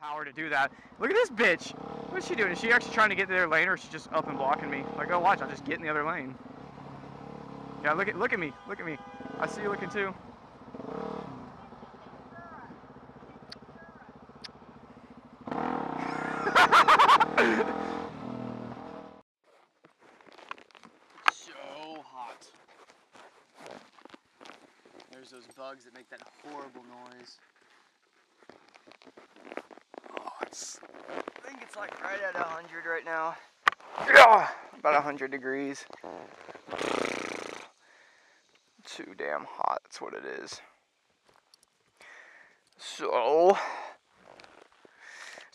power to do that. Look at this bitch. What's she doing? Is she actually trying to get to their lane, or is she just up and blocking me? Like, oh, watch, I'll just get in the other lane. Yeah, look at me. Look at me. I see you looking too. So hot. There's those bugs that make that horrible noise. Oh, I think it's like right at 100 right now. Yeah, about 100 degrees. Too damn hot, that's what it is. So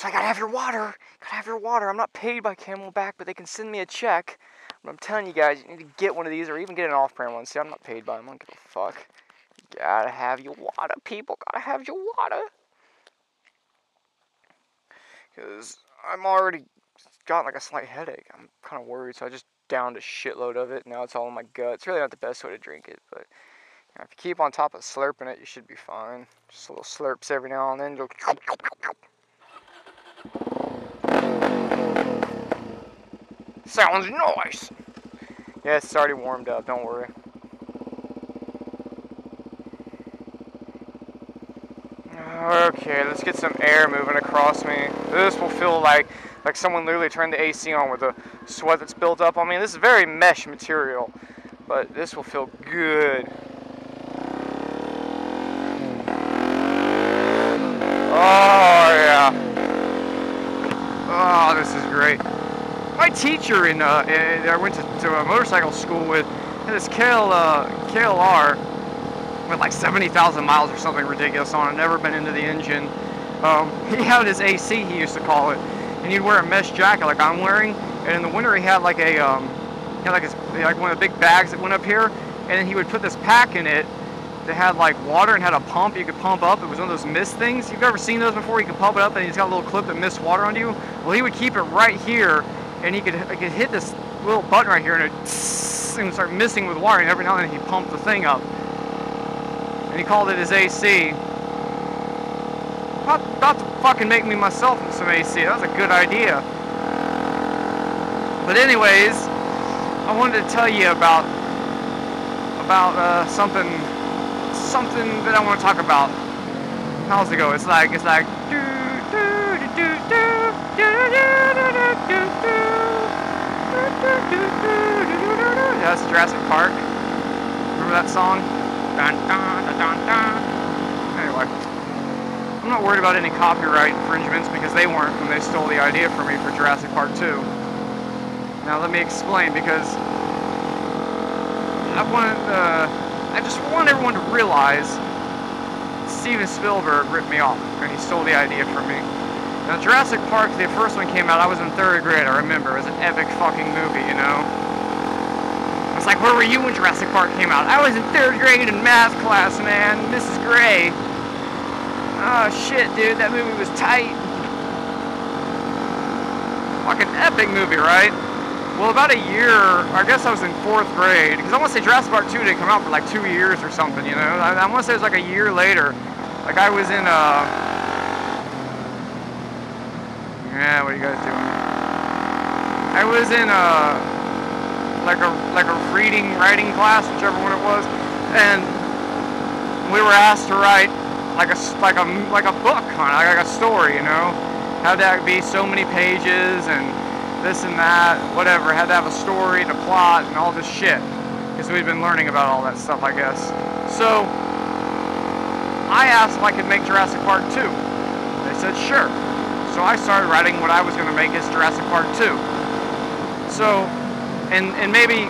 I gotta have your water. Gotta have your water. I'm not paid by Camelback, but they can send me a check. But I'm telling you guys, you need to get one of these or even get an off-brand one. See, I'm not paid by them. I don't give a fuck. You gotta have your water, people. Gotta have your water. Because I'm already got like a slight headache. I'm kind of worried, so I just downed a shitload of it. Now it's all in my gut. It's really not the best way to drink it, but you know, if you keep on top of slurping it, you should be fine. Just little slurps every now and then. Go. Sounds nice. Yeah, it's already warmed up. Don't worry. Okay, let's get some air moving across me. This will feel like someone literally turned the AC on with the sweat that's built up on me. This is very mesh material, but this will feel good. Oh yeah. Oh, this is great. My teacher I went to a motorcycle school with, this KLR. With like 70,000 miles or something ridiculous on it, never been into the engine. He had his AC, he used to call it, and he'd wear a mesh jacket like I'm wearing, and in the winter he had like a, like one of the big bags that went up here, and then he would put this pack in it that had like water and had a pump you could pump up. It was one of those mist things. You've ever seen those before? You can pump it up and he's got a little clip that mists water onto you. Well, he would keep it right here, and he could hit this little button right here, and it would start missing with water, and every now and then he'd pump the thing up. And he called it his AC. About to fucking make me myself some AC. That was a good idea. But anyways, I wanted to tell you about something that I want to talk about. How's it go? It's like that's Jurassic Park. Remember that song? Dun, dun, dun, dun, dun. Anyway, I'm not worried about any copyright infringements because they weren't when they stole the idea from me for Jurassic Park 2. Now let me explain, because I just want everyone to realize Steven Spielberg ripped me off and he stole the idea from me. Now Jurassic Park, the first one came out, I was in 3rd grade, I remember. It was an epic fucking movie, you know? It's like, where were you when Jurassic Park came out? I was in 3rd grade in math class, man. Mrs. Gray. Oh, shit, dude. That movie was tight. Fucking epic movie, right? Well, about a year, I guess I was in 4th grade, because I want to say Jurassic Park 2 didn't come out for like 2 years or something, you know? I want to say it was like a year later. Like, I was in, yeah, what are you guys doing? I was in, like a writing class, whichever one it was, and we were asked to write like a book, kind of like a story, you know. Had to be so many pages and this and that, whatever. Had to have a story and a plot and all this shit, because we'd been learning about all that stuff, I guess. So I asked if I could make Jurassic Park 2. They said sure. So I started writing what I was going to make as Jurassic Park 2. So, and maybe,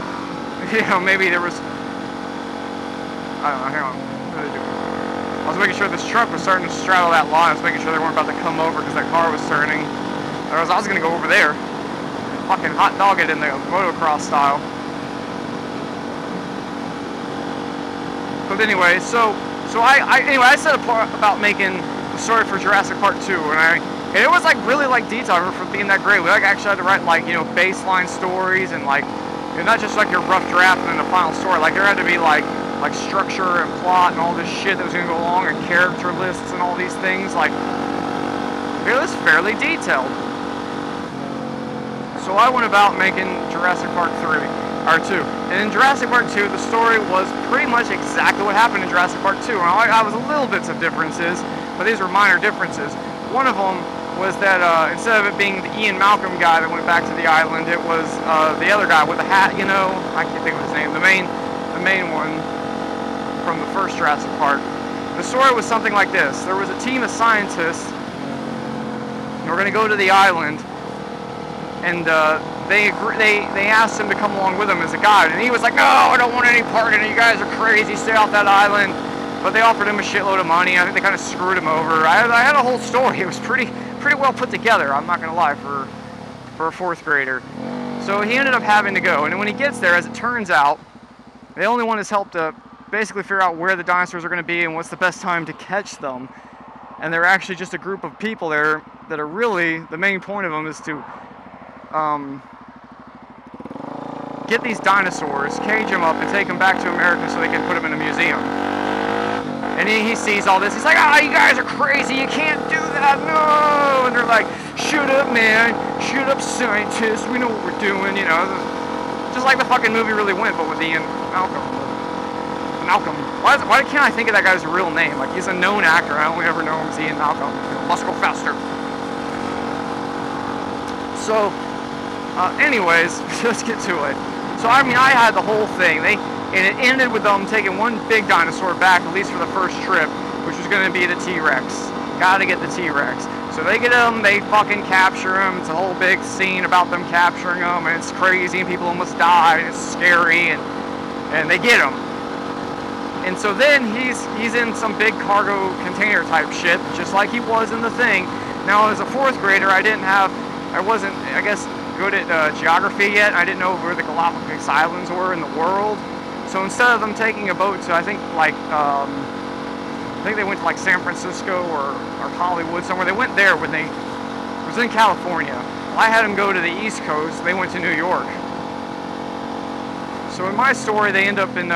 you know, maybe there was, I don't know, hang on, what did I do? I was making sure this truck was starting to straddle that line. I was making sure they weren't about to come over because that car was turning. I was going to go over there, fucking hot dog it in the motocross style. But anyway, so I said about making the story for Jurassic Park 2, and it was like really like detailed for being that great. We like actually had to write like, you know, baseline stories and like, you know, not just like your rough draft and then the final story. Like there had to be like structure and plot and all this shit that was gonna go along, and character lists and all these things. Like It was fairly detailed. So I went about making Jurassic Park 3, or 2. And in Jurassic Park 2, the story was pretty much exactly what happened in Jurassic Park 2. I was a little bits of differences, but these were minor differences. One of them was that instead of it being the Ian Malcolm guy that went back to the island, it was the other guy with the hat, you know, I can't think of his name, the main one from the first Jurassic Park. The story was something like this. There was a team of scientists who were going to go to the island, and they asked him to come along with them as a guide, and he was like, no, I don't want any part in it, you guys are crazy, stay off that island. But they offered him a shitload of money. I think they kind of screwed him over. I had a whole story. It was pretty well put together, I'm not gonna lie, for a fourth grader. So he ended up having to go, and when he gets there, as it turns out, they only want his help to basically figure out where the dinosaurs are going to be and what's the best time to catch them. And they're actually just a group of people there that are really, the main point of them is to get these dinosaurs, cage them up, and take them back to America so they can put them in a museum. And he sees all this, he's like, you guys are crazy, you can't do that, no! And they're like, shut up, man, shut up, scientists, we know what we're doing, you know. Just like the fucking movie really went, but with Ian Malcolm. Why can't I think of that guy's real name? Like, he's a known actor, I only ever know him as Ian Malcolm. Let's go faster. So, anyways, let's get to it. So, I mean, I had the whole thing. And it ended with them taking one big dinosaur back, at least for the first trip, which was going to be the T-Rex. Gotta get the T-Rex. So they get him, they fucking capture him. It's a whole big scene about them capturing him, and it's crazy, and people almost die, and it's scary, and they get him. And so then he's in some big cargo container type shit, just like he was in the thing. Now, as a fourth grader, I wasn't, I guess, good at geography yet. I didn't know where the Galapagos Islands were in the world. So instead of them taking a boat to, I think they went to like San Francisco or Hollywood somewhere. They went there when it was in California. Well, I had them go to the East Coast. They went to New York. So in my story, they end up in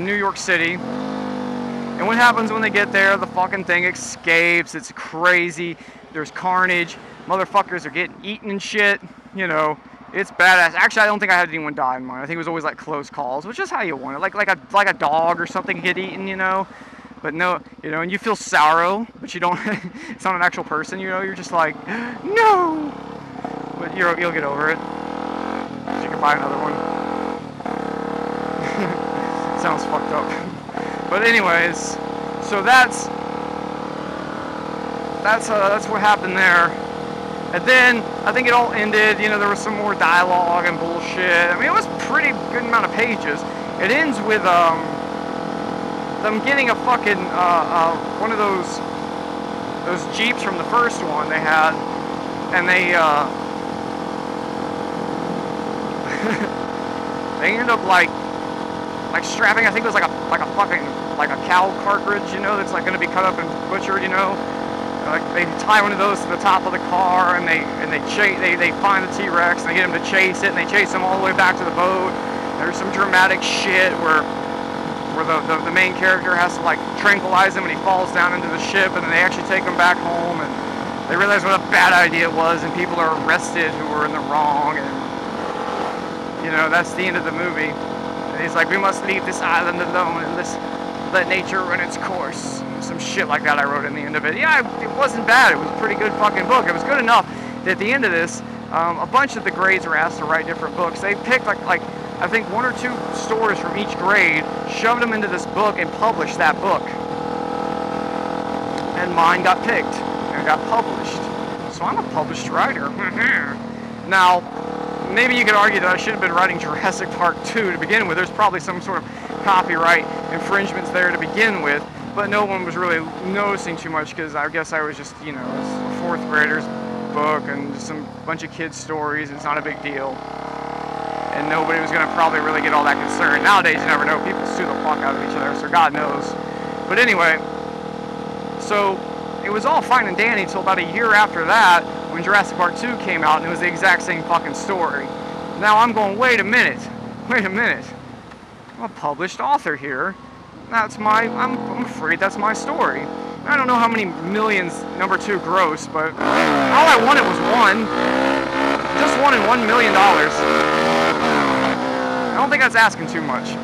New York City. And what happens when they get there? The fucking thing escapes. It's crazy. There's carnage. Motherfuckers are getting eaten and shit. You know, it's badass. Actually, I don't think I had anyone die in mine. I think it was always like close calls, which is how you want it. Like a dog or something get eaten, you know. But no, you know, and you feel sorrow, but you don't. It's not an actual person, you know. You're just like, no. But you'll get over it. You can buy another one. Sounds fucked up. But anyways, so that's what happened there. And then I think it all ended. You know, there was some more dialogue and bullshit. I mean, it was a pretty good amount of pages. It ends with them getting a fucking one of those Jeeps from the first one they had, and they they end up like strapping. I think it was like a cow cartridge, you know, that's like going to be cut up and butchered, you know. Like they tie one of those to the top of the car, and they find the T-Rex, and they get him to chase it, and they chase him all the way back to the boat. There's some dramatic shit where the main character has to like tranquilize him, and he falls down into the ship, and then they actually take him back home, and they realize what a bad idea it was, and people are arrested who were in the wrong, and you know, that's the end of the movie. And he's like, we must leave this island alone and let nature run its course. Some shit like that I wrote in the end of it. Yeah, it wasn't bad. It was a pretty good fucking book. It was good enough that at the end of this, a bunch of the grades were asked to write different books. They picked like I think 1 or 2 stories from each grade, shoved them into this book, and published that book. And mine got picked and got published. So I'm a published writer. Now, maybe you could argue that I should have been writing Jurassic Park 2 to begin with. There's probably some sort of copyright infringements there to begin with, but no one was really noticing too much because I guess I was just, you know, a 4th grader's book and just some bunch of kids' stories. It's not a big deal. And nobody was going to probably really get all that concerned. Nowadays, you never know. People sue the fuck out of each other, so God knows. But anyway, so it was all fine and dandy until about a year after that, when Jurassic Park 2 came out, and it was the exact same fucking story. Now I'm going, wait a minute. I'm a published author here. I'm afraid that's my story. I don't know how many millions number 2 gross, but all I wanted was one. Just one in $1 million. I don't think that's asking too much.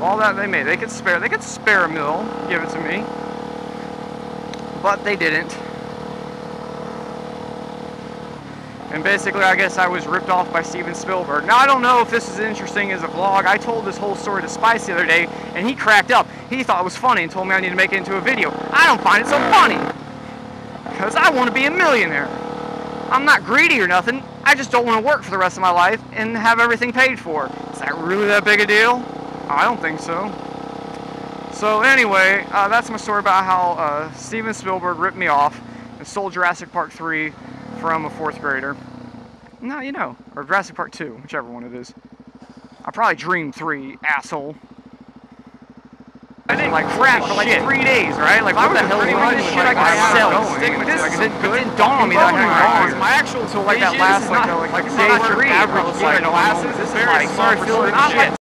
All that they made, they could spare $1 million, give it to me. But they didn't. And basically, I guess I was ripped off by Steven Spielberg. Now, I don't know if this is interesting as a vlog. I told this whole story to Spice the other day, and he cracked up. He thought it was funny and told me I need to make it into a video. I don't find it so funny, because I want to be a millionaire. I'm not greedy or nothing. I just don't want to work for the rest of my life and have everything paid for. Is that really that big a deal? I don't think so. So anyway, that's my story about how Steven Spielberg ripped me off and stole Jurassic Park 3 from a 4th grader. No, you know, or Jurassic Park 2, whichever one it is. I probably dreamed 3, asshole. I didn't like crap for like 3 days, right? Like, what the hell is wrong with this shit? I could sell it. This isn't good. It didn't dawn on me that I could. My actual, so like that last, like day 3, I was like, glasses. This is like, started feeling shit.